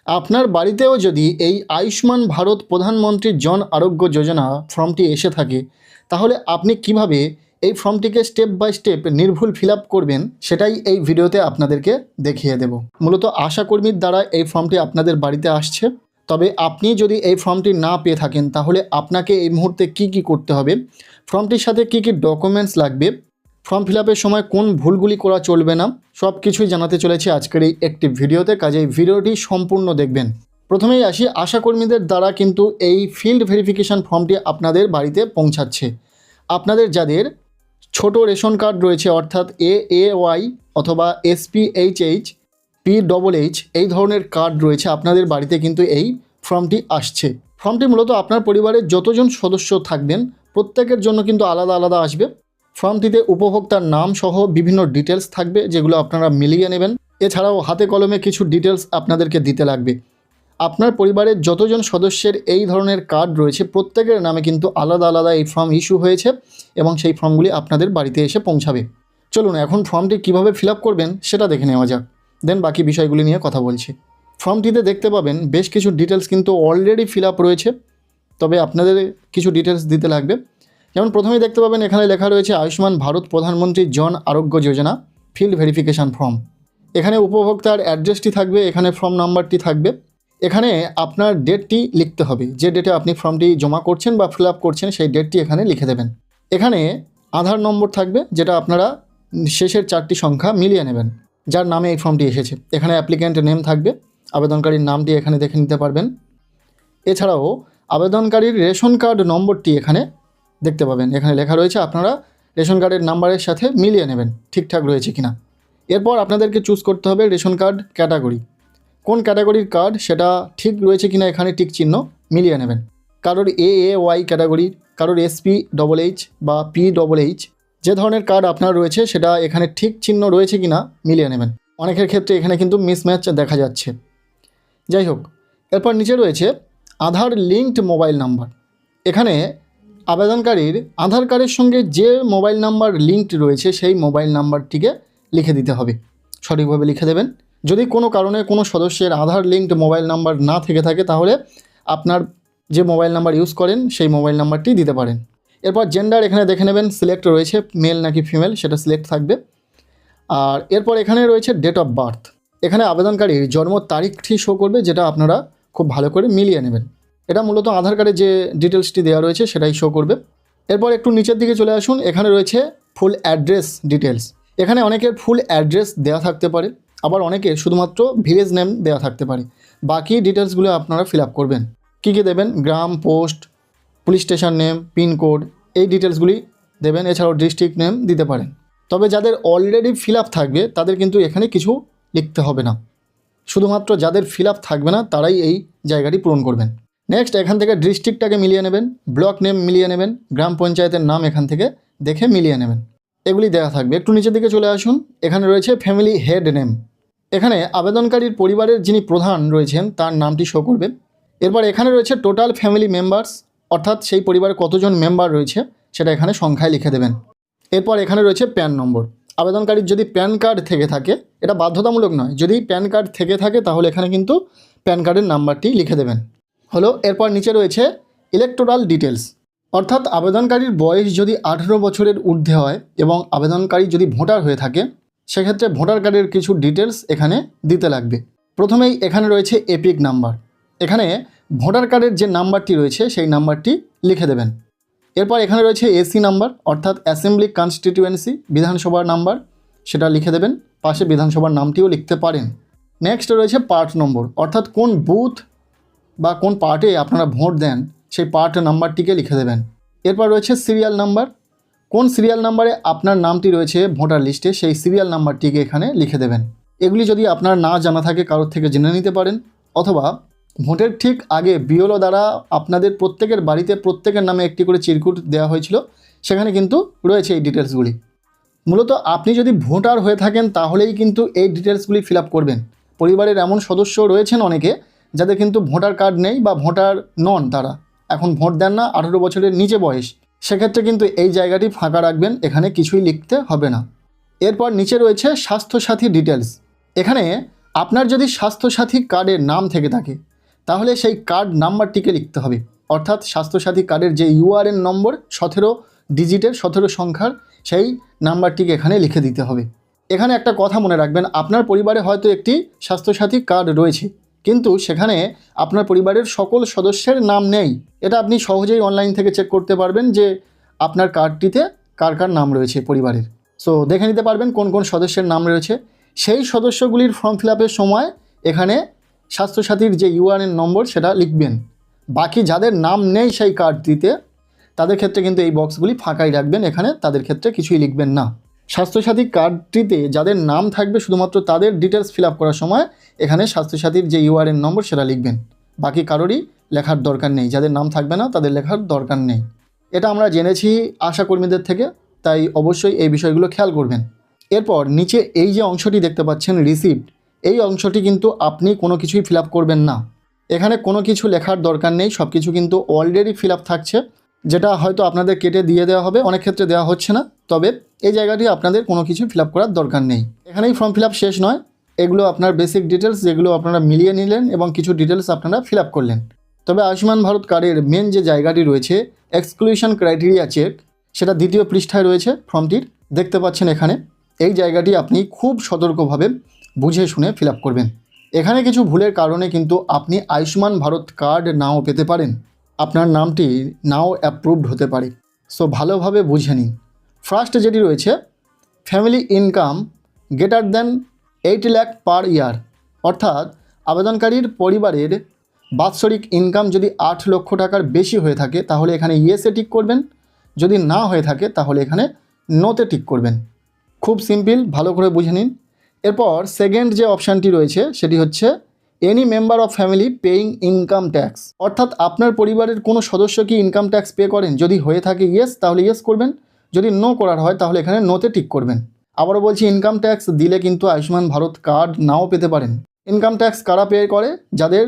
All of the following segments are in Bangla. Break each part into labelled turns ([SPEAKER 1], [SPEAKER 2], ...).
[SPEAKER 1] আপনার বাড়িতেও যদি এই আয়ুষ্মান ভারত প্রধানমন্ত্রী জন আরোগ্য যোজনা ফর্মটি এসে থাকে, তাহলে আপনি কিভাবে এই ফর্মটিকে স্টেপ বাই স্টেপ নির্ভুল ফিল আপ করবেন সেটাই এই ভিডিওতে আপনাদেরকে দেখিয়ে দেব। মূলত আশাকর্মীর দ্বারা এই ফর্মটি আপনাদের বাড়িতে আসছে। তবে আপনি যদি এই ফর্মটি না পেয়ে থাকেন, তাহলে আপনাকে এই মুহূর্তে কি করতে হবে, ফর্মটির সাথে কি ডকুমেন্টস লাগবে, ফর্ম ফিল আপের সময় কোন ভুলগুলি করা চলবে না, সব কিছুই জানাতে চলেছি আজকের এই একটি ভিডিওতে। কাজেই ভিডিওটি সম্পূর্ণ দেখবেন। প্রথমেই আসি, আশাকর্মীদের দ্বারা কিন্তু এই ফিল্ড ভেরিফিকেশান ফর্মটি আপনাদের বাড়িতে পৌঁছাচ্ছে। আপনাদের যাদের ছোট রেশন কার্ড রয়েছে, অর্থাৎ AAY অথবা SPHH, PHH এই ধরনের কার্ড রয়েছে, আপনাদের বাড়িতে কিন্তু এই ফর্মটি আসছে। ফর্মটি মূলত আপনার পরিবারের যতজন সদস্য থাকবেন প্রত্যেকের জন্য কিন্তু আলাদা আলাদা আসবে। ফর্মটিতে উপভোক্তার নাম সহ বিভিন্ন ডিটেলস থাকবে, যেগুলো আপনারা মিলিয়ে নেবেন। এছাড়াও হাতে কলমে কিছু ডিটেলস আপনাদেরকে দিতে লাগবে। আপনার পরিবারের যতজন সদস্যের এই ধরনের কার্ড রয়েছে প্রত্যেকের নামে কিন্তু আলাদা আলাদা এই ফর্ম ইস্যু হয়েছে এবং সেই ফর্মগুলি আপনাদের বাড়িতে এসে পৌঁছাবে। চলুন এখন ফর্মটি কিভাবে ফিল আপ করবেন সেটা দেখে নেওয়া যাক, দেন বাকি বিষয়গুলি নিয়ে কথা বলছি। ফর্মটিতে দেখতে পাবেন বেশ কিছু ডিটেলস কিন্তু অলরেডি ফিল আপ রয়েছে, তবে আপনাদের কিছু ডিটেলস দিতে লাগবে। যেমন প্রথমেই দেখতে পাবেন এখানে লেখা রয়েছে আয়ুষ্মান ভারত প্রধানমন্ত্রী জন আরোগ্য যোজনা ফিল্ড ভেরিফিকেশান ফর্ম। এখানে উপভোক্তার অ্যাড্রেসটি থাকবে, এখানে ফর্ম নাম্বারটি থাকবে, এখানে আপনার ডেটটি লিখতে হবে, যে ডেটে আপনি ফর্মটি জমা করছেন বা ফিল আপ করছেন সেই ডেটটি এখানে লিখে দেবেন। এখানে আধার নম্বর থাকবে, যেটা আপনারা শেষের 4টি সংখ্যা মিলিয়ে নেবেন, যার নামে এই ফর্মটি এসেছে। এখানে অ্যাপ্লিক্যান্ট নেম থাকবে, আবেদনকারীর নামটি এখানে দেখে নিতে পারবেন। এছাড়াও আবেদনকারীর রেশন কার্ড নম্বরটি এখানে দেখতে পাবেন, এখানে লেখা রয়েছে, আপনারা রেশন কার্ডের নাম্বারের সাথে মিলিয়ে নেবেন ঠিকঠাক রয়েছে কিনা। এরপর আপনাদেরকে চুজ করতে হবে রেশন কার্ড ক্যাটাগরি, কোন ক্যাটাগরির কার্ড সেটা ঠিক রয়েছে কিনা এখানে টিক চিহ্ন মিলিয়ে নেবেন। কারোর AAY ক্যাটাগরির, কারোর SPHH বা PHH যে ধরনের কার্ড আপনার রয়েছে সেটা এখানে ঠিক চিহ্ন রয়েছে কিনা মিলিয়ে নেবেন। অনেকের ক্ষেত্রে এখানে কিন্তু মিসম্যাচ দেখা যাচ্ছে। যাই হোক, এরপর নিচে রয়েছে আধার লিঙ্কড মোবাইল নাম্বার। এখানে আবেদনকারীর আধার কার্ডের সঙ্গে যে মোবাইল নাম্বার লিঙ্কড রয়েছে সেই মোবাইল নাম্বারটিকে লিখে দিতে হবে, সঠিকভাবে লিখে দেবেন। যদি কোনো কারণে কোনো সদস্যের আধার লিঙ্কড মোবাইল নাম্বার না থেকে থাকে, তাহলে আপনার যে মোবাইল নাম্বার ইউজ করেন সেই মোবাইল নাম্বারটি দিতে পারেন। এরপর জেন্ডার এখানে দেখে নেবেন, সিলেক্ট রয়েছে মেল নাকি ফিমেল সেটা সিলেক্ট থাকবে। আর এরপর এখানে রয়েছে ডেট অফ বার্থ, এখানে আবেদনকারীর জন্ম তারিখটি শো করবে, যেটা আপনারা খুব ভালো করে মিলিয়ে নেবেন। এটা মূলত আধার কার্ডে যে ডিটেলসটি দেওয়া রয়েছে সেটাই শো করবে। এরপর একটু নিচের দিকে চলে আসুন, এখানে রয়েছে ফুল অ্যাড্রেস ডিটেলস। এখানে অনেকের ফুল অ্যাড্রেস দেওয়া থাকতে পারে, আবার অনেকের শুধুমাত্র ভিলেজ নেম দেওয়া থাকতে পারে। বাকি ডিটেলসগুলো আপনারা ফিল আপ করবেন। কী দেবেন, গ্রাম, post, police station name, pin code, এই ডিটেলসগুলি দেবেন। এছাড়াও ডিস্ট্রিক্ট নেম দিতে পারেন। তবে যাদের অলরেডি ফিল আপ থাকবে তাদের কিন্তু এখানে কিছু লিখতে হবে না, শুধুমাত্র যাদের ফিল আপ থাকবে না তারাই এই জায়গাটি পূরণ করবেন। নেক্সট, এখান থেকে ডিস্ট্রিক্টটাকে মিলিয়ে নেবেন, ব্লক নেম মিলিয়ে নেবেন, গ্রাম পঞ্চায়েতের নাম এখান থেকে দেখে মিলিয়ে নেবেন, এগুলি দেওয়া থাকবে। একটু নিচের দিকে চলে আসুন, এখানে রয়েছে ফ্যামিলি হেড নেম। এখানে আবেদনকারীর পরিবারের যিনি প্রধান রয়েছেন তার নামটি শো করবে। এরপর এখানে রয়েছে টোটাল ফ্যামিলি মেম্বার্স, অর্থাৎ সেই পরিবারে কতজন মেম্বার রয়েছে সেটা এখানে সংখ্যায় লিখে দেবেন। এরপর এখানে রয়েছে প্যান নম্বর। আবেদনকারীর যদি প্যান কার্ড থেকে থাকে, এটা বাধ্যতামূলক নয়, যদি প্যান কার্ড থেকে থাকে তাহলে এখানে কিন্তু প্যান কার্ডের নাম্বারটি লিখে দেবেন। হলো, এরপর নিচে রয়েছে ইলেকটোরাল ডিটেলস, অর্থাৎ আবেদনকারীর বয়স যদি 18 বছরের ঊর্ধ্বে হয় এবং আবেদনকারী যদি ভোটার হয়ে থাকে, সেক্ষেত্রে ভোটার কার্ডের কিছু ডিটেলস এখানে দিতে লাগবে। প্রথমেই এখানে রয়েছে এপিক নাম্বার, এখানে ভোটার কার্ডের যে নাম্বারটি রয়েছে সেই নাম্বারটি লিখে দেবেন। এরপর এখানে রয়েছে এসি নাম্বার, অর্থাৎ অ্যাসেম্বলি কনস্টিটিউয়েন্সি, বিধানসভার নাম্বার, সেটা লিখে দেবেন। পাশে বিধানসভার নামটিও লিখতে পারেন। নেক্সট রয়েছে পার্ট নম্বর, অর্থাৎ কোন বুথ বা কোন পার্টে আপনারা ভোট দেন সেই পার্ট নাম্বারটিকে লিখে দেবেন। এরপর রয়েছে সিরিয়াল নাম্বার, কোন সিরিয়াল নাম্বারে আপনার নামটি রয়েছে ভোটার লিস্টে সেই সিরিয়াল নাম্বারটিকে এখানে লিখে দেবেন। এগুলি যদি আপনার না জানা থাকে কারোর থেকে জেনে নিতে পারেন, অথবা ভোটের ঠিক আগে বিএলও দ্বারা আপনাদের প্রত্যেকের বাড়িতে প্রত্যেকের নামে একটি করে চিরকুট দেওয়া হয়েছিল, সেখানে কিন্তু রয়েছে এই ডিটেলসগুলি। মূলত আপনি যদি ভোটার হয়ে থাকেন তাহলেই কিন্তু এই ডিটেলসগুলি ফিল আপ করবেন। পরিবারের এমন সদস্য রয়েছেন অনেকে যাদের কিন্তু ভোটার কার্ড নেই বা ভোটার নন, তারা এখন ভোট দেন না, 18 বছরের নিচে বয়স, সেক্ষেত্রে কিন্তু এই জায়গাটি ফাঁকা রাখবেন, এখানে কিছুই লিখতে হবে না। এরপর নিচে রয়েছে স্বাস্থ্যসাথী ডিটেলস। এখানে আপনার যদি স্বাস্থ্যসাথী কার্ডের নাম থেকে থাকে তাহলে সেই কার্ড নাম্বারটিকে লিখতে হবে, অর্থাৎ স্বাস্থ্যসাথী কার্ডের যে ইউআরএন নম্বর 17 ডিজিটের 17 সংখ্যার সেই নাম্বারটিকে এখানে লিখে দিতে হবে। এখানে একটা কথা মনে রাখবেন, আপনার পরিবারে হয়তো একটি স্বাস্থ্যসাথী কার্ড রয়েছে, কিন্তু সেখানে আপনার পরিবারের সকল সদস্যের নাম নেই। এটা আপনি সহজেই অনলাইন থেকে চেক করতে পারবেন যে আপনার কার্ডটিতে কার কার নাম রয়েছে পরিবারের। সো দেখে নিতে পারবেন কোন কোন সদস্যের নাম রয়েছে। সেই সদস্যগুলির ফর্ম ফিল আপের সময় এখানে স্বাস্থ্যসাথীর যে ইউআরএন নম্বর সেটা লিখবেন। বাকি যাদের নাম নেই সেই কার্ডটিতে তাদের ক্ষেত্রে কিন্তু এই বক্সগুলি ফাঁকাই রাখবেন, এখানে তাদের ক্ষেত্রে কিছুই লিখবেন না। স্বাস্থ্যসাথী কার্ডটিতে যাদের নাম থাকবে শুধুমাত্র তাদের ডিটেলস ফিল আপ করার সময় এখানে স্বাস্থ্যসাথীর যে ইউআরএন নম্বর সেটা লিখবেন। বাকি কারোরই লেখার দরকার নেই, যাদের নাম থাকবে না তাদের লেখার দরকার নেই। এটা আমরা জেনেছি আশাকর্মীদের থেকে, তাই অবশ্যই এই বিষয়গুলো খেয়াল করবেন। এরপর নিচে এই যে অংশটি দেখতে পাচ্ছেন রিসিপ্ট, এই অংশটি কিন্তু আপনি কোনো কিছুই ফিল আপ করবেন না। এখানে কোনো কিছু লেখার দরকার নেই, সব কিছু কিন্তু অলরেডি ফিল আপ থাকছে, যেটা হয়তো আপনাদের কেটে দিয়ে দেওয়া হবে, অনেক ক্ষেত্রে দেওয়া হচ্ছে না। তবে এই জায়গাটি আপনাদের কোনো কিছু ফিল আপ করার দরকার নেই। এখানেই ফর্ম ফিল আপ শেষ নয়, এগুলো আপনার বেসিক ডিটেলস যেগুলো আপনারা মিলিয়ে নিলেন এবং কিছু ডিটেলস আপনারা ফিল আপ করলেন। তবে আয়ুষ্মান ভারত কার্ডের মেন যে জায়গাটি রয়েছে এক্সক্লুশন ক্রাইটেরিয়া চেক, সেটা দ্বিতীয় পৃষ্ঠায় রয়েছে ফর্মটির, দেখতে পাচ্ছেন এখানে। এই জায়গাটি আপনি খুব সতর্কভাবে বুঝে শুনে ফিল আপ করবেন। এখানে কিছু ভুলের কারণে কিন্তু আপনি আয়ুষ্মান ভারত কার্ড নাও পেতে পারেন, আপনার নামটি নাও অ্যাপ্রুভড হতে পারে। সো ভালোভাবে বুঝে নিন। ফার্স্ট যেটি রয়েছে family income greater than 8 lakh per year, অর্থাৎ আবেদনকারীর পরিবারের বাৎসরিক ইনকাম যদি 8 লক্ষ টাকার বেশি হয়ে থাকে তাহলে এখানে ইয়েসে টিক করবেন, যদি না হয়ে থাকে তাহলে এখানে নোতে টিক করবেন। খুব সিম্পল, ভালো করে বুঝে নিন। এরপর সেকেন্ড যে অপশানটি রয়েছে সেটি হচ্ছে any member of family paying income tax, অর্থাৎ আপনার পরিবারের কোনো সদস্য কি ইনকাম ট্যাক্স পে করেন, যদি হয়ে থাকে ইয়েস তাহলে ইয়েস করবেন, যদি নো করার হয় তাহলে এখানে নোতে টিক করবেন। আবারও বলছি, ইনকাম ট্যাক্স দিলে কিন্তু আয়ুষ্মান ভারত কার্ড নাও পেতে পারেন। ইনকাম ট্যাক্স কারা পে করে, যাদের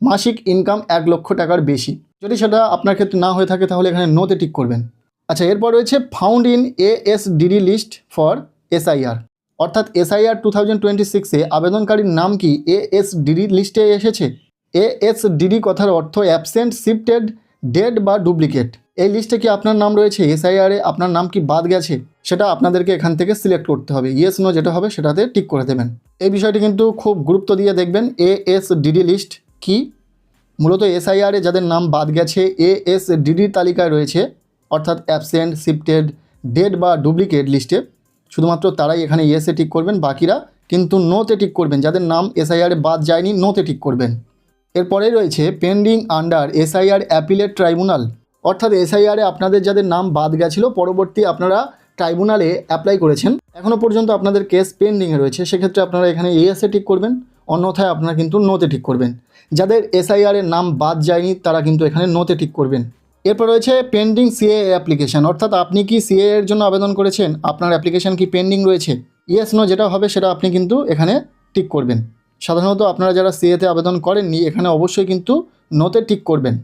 [SPEAKER 1] মাসিক ইনকাম 1 লক্ষ টাকার বেশি। যদি সেটা আপনার ক্ষেত্রে না হয়ে থাকে তাহলে এখানে নোতে টিক করবেন। আচ্ছা, এরপর রয়েছে found in ASDD list for SIR, অর্থাৎ SIR 2026-এ আবেদনকারীর নাম কি ASDD লিস্টে এসেছে। ASDD কথার অর্থ অ্যাবসেন্ট, শিফটেড, ডেড বা ডুপ্লিকেট। এই লিস্টে কি আপনার নাম রয়েছে, SIR-এ আপনার নাম কি বাদ গেছে, সেটা আপনাদেরকে এখান থেকে সিলেক্ট করতে হবে। ইয়েস নো যেটা হবে সেটাতে টিক করে দেবেন। এই বিষয়টি কিন্তু খুব গুরুত্ব দিয়ে দেখবেন। ASDD লিস্ট কি, মূলত SIR-এ যাদের নাম বাদ গেছে ASDD তালিকায় রয়েছে, অর্থাৎ অ্যাবসেন্ট, শিফটেড, ডেড বা ডুপ্লিকেট লিস্টে, শুধুমাত্র তারাই এখানে ইয়েসে টিক করবেন, বাকিরা কিন্তু নোতে টিক করবেন। যাদের নাম SIR-এ বাদ যায়নি নোতে টিক করবেন। এরপরে রয়েছে pending under SIR appellate tribunal, অর্থাৎ SIR-এ আপনাদের যাদের নাম বাদ গেছিলো, পরবর্তী আপনারা ট্রাইব্যুনালে অ্যাপ্লাই করেছেন, এখনও পর্যন্ত আপনাদের কেস পেন্ডিংয়ে রয়েছে, সেক্ষেত্রে আপনারা এখানে ইয়েসে টিক করবেন, অন্যথায় আপনারা কিন্তু নোতে টিক করবেন। যাদের SIR-এর নাম বাদ যায়নি তারা কিন্তু এখানে নোতে টিক করবেন। এরপর রয়েছে পেন্ডিং CAA অ্যাপ্লিকেশান, অর্থাৎ আপনি কি CAA এর জন্য আবেদন করেছেন, আপনার অ্যাপ্লিকেশান কি পেন্ডিং রয়েছে, ইয়েস নো যেটা হবে সেটা আপনি কিন্তু এখানে টিক করবেন। সাধারণত আপনারা যারা CAA-তে আবেদন করেননি এখানে অবশ্যই কিন্তু নোতে টিক করবেন।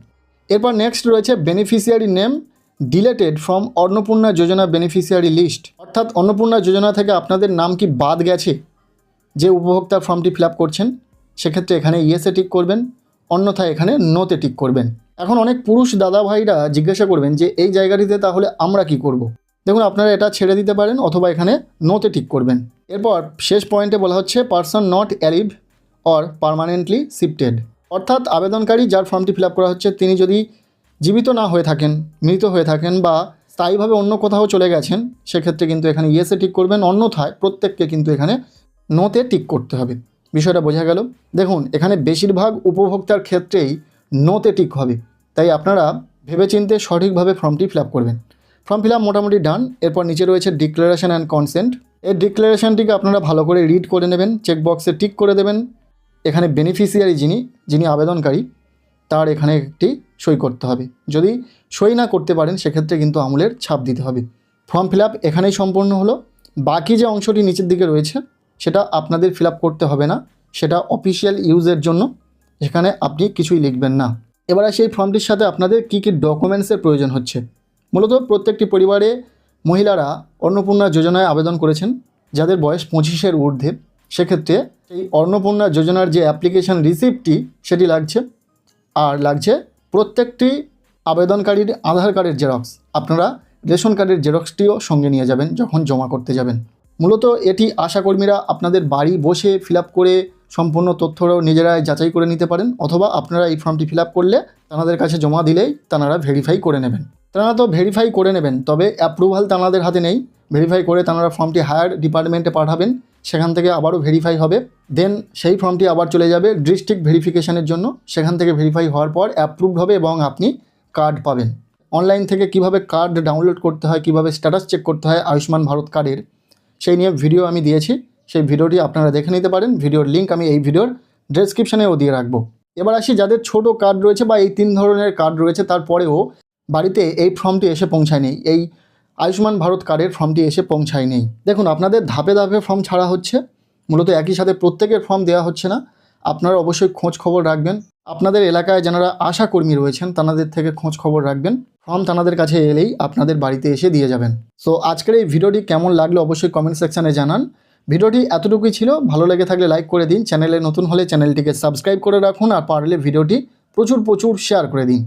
[SPEAKER 1] এরপর নেক্সট রয়েছে beneficiary name deleted from Annapurna Yojana beneficiary list, অর্থাৎ অন্নপূর্ণা যোজনা থেকে আপনাদের নাম কি বাদ গেছে, যে উপভোক্তার ফর্মটি ফিল আপ করছেন, সেক্ষেত্রে এখানে ইয়েসে টিক করবেন, অন্যথায় এখানে নোতে টিক করবেন। এখন অনেক পুরুষ দাদা ভাইরা জিজ্ঞাসা করবেন যে এই জায়গাটিতে তাহলে আমরা কি করব। দেখুন, আপনারা এটা ছেড়ে দিতে পারেন অথবা এখানে নোতে টিক করবেন। এরপর শেষ পয়েন্টে বলা হচ্ছে person not alive or permanently shifted, অর্থাৎ আবেদনকারী যার ফর্মটি ফিল আপ করা হচ্ছে তিনি যদি জীবিত না হয়ে থাকেন, মৃত হয়ে থাকেন বা স্থায়ীভাবে অন্য কোথাও চলে গেছেন, সেক্ষেত্রে কিন্তু এখানে ইয়েসে টিক করবেন, অন্যথায় প্রত্যেককে কিন্তু এখানে নোতে টিক করতে হবে। বিষয়টা বোঝা গেল। দেখুন, এখানে বেশিরভাগ উপভোক্তার ক্ষেত্রেই নোতে টিক হবে, তাই আপনারা ভেবেচিন্তে সঠিকভাবে ফর্মটি ফিল আপ করবেন। ফর্ম ফিল আপ মোটামুটি ডান। এরপর নিচে রয়েছে ডিক্লারেশন অ্যান্ড কনসেন্ট। এই ডিক্লারেশনটিকে আপনারা ভালো করে রিড করে নেবেন, চেকবক্সে টিক করে দেবেন। এখানে বেনিফিশিয়ারি যিনি আবেদনকারী তার এখানে একটি সই করতে হবে, যদি সই না করতে পারেন সেক্ষেত্রে কিন্তু আঙুলের ছাপ দিতে হবে। ফর্ম ফিল আপ এখানেই সম্পূর্ণ হলো। বাকি যে অংশটি নিচের দিকে রয়েছে সেটা আপনাদের ফিল আপ করতে হবে না, সেটা অফিসিয়াল ইউজের জন্য, সেখানে আপনি কিছুই লিখবেন না। এবার সেই ফর্মটির সাথে আপনাদের কী কী ডকুমেন্টসের প্রয়োজন হচ্ছে। মূলত প্রত্যেকটি পরিবারে মহিলারা অন্নপূর্ণা যোজনায় আবেদন করেছেন যাদের বয়স 25-এর ঊর্ধ্বে, সেক্ষেত্রে এই অন্নপূর্ণা যোজনার যে অ্যাপ্লিকেশন রিসিপ্টটি সেটি লাগছে, আর লাগছে প্রত্যেকটি আবেদনকারীর আধার কার্ডের জেরক্স। আপনারা রেশন কার্ডের জেরক্সটিও সঙ্গে নিয়ে যাবেন যখন জমা করতে যাবেন। মূলত এটি আশাকর্মীরা আপনাদের বাড়ি বসে ফিল আপ করে সম্পূর্ণ তথ্যও নিজেরাই যাচাই করে নিতে পারেন, অথবা আপনারা এই ফর্মটি ফিল আপ করলে তাঁদের কাছে জমা দিলেই তাঁরা ভেরিফাই করে নেবেন। তাঁরা তো ভেরিফাই করে নেবেন, তবে অ্যাপ্রুভাল তাঁদের হাতে নেই। ভেরিফাই করে তাঁরা ফর্মটি হায়ার ডিপার্টমেন্টে পাঠাবেন, সেখান থেকে আবারও ভেরিফাই হবে। দেন সেই ফর্মটি আবার চলে যাবে ডিস্ট্রিক্ট ভেরিফিকেশনের জন্য, সেখান থেকে ভেরিফাই হওয়ার পর অ্যাপ্রুভড হবে এবং আপনি কার্ড পাবেন। অনলাইন থেকে কিভাবে কার্ড ডাউনলোড করতে হয়, কিভাবে স্ট্যাটাস চেক করতে হয় আয়ুষ্মান ভারত কার্ডের, সেই নিয়ে ভিডিও আমি দিয়েছি। সেই ভিডিওটি আপনারা দেখে নিতে পারেন। ভিডিওর লিঙ্ক আমি এই ভিডিওর ডেসক্রিপশানেও দিয়ে রাখবো। এবার আসি যাদের ছোট কার্ড রয়েছে বা এই 3 ধরনের কার্ড রয়েছে, তারপরেও বাড়িতে এই ফর্মটি এসে পৌঁছায়নি, এই আয়ুষ্মান ভারত কার্ডের ফর্মটি এসে পৌঁছায়নি। দেখুন, আপনাদের ধাপে ধাপে ফর্ম ছাড়া হচ্ছে, মূলত একই সাথে প্রত্যেকের ফর্ম দেওয়া হচ্ছে না। আপনারা অবশ্যই খোঁজ খবর রাখবেন। আপনাদের এলাকায় যারা আশাকর্মী রয়েছেন তাদের থেকে খোঁজ খবর রাখবেন। ফর্ম তাদের কাছে এলেই আপনাদের বাড়িতে এসে দিয়ে যাবেন। সো আজকের এই ভিডিওটি কেমন লাগলো অবশ্যই কমেন্ট সেকশানে জানান। ভিডিওটি এতটুকুই ছিল, ভালো লেগে থাকলে লাইক করে দিন, চ্যানেলে নতুন হলে চ্যানেলটিকে সাবস্ক্রাইব করে রাখুন, আর পারলে ভিডিওটি প্রচুর শেয়ার করে দিন।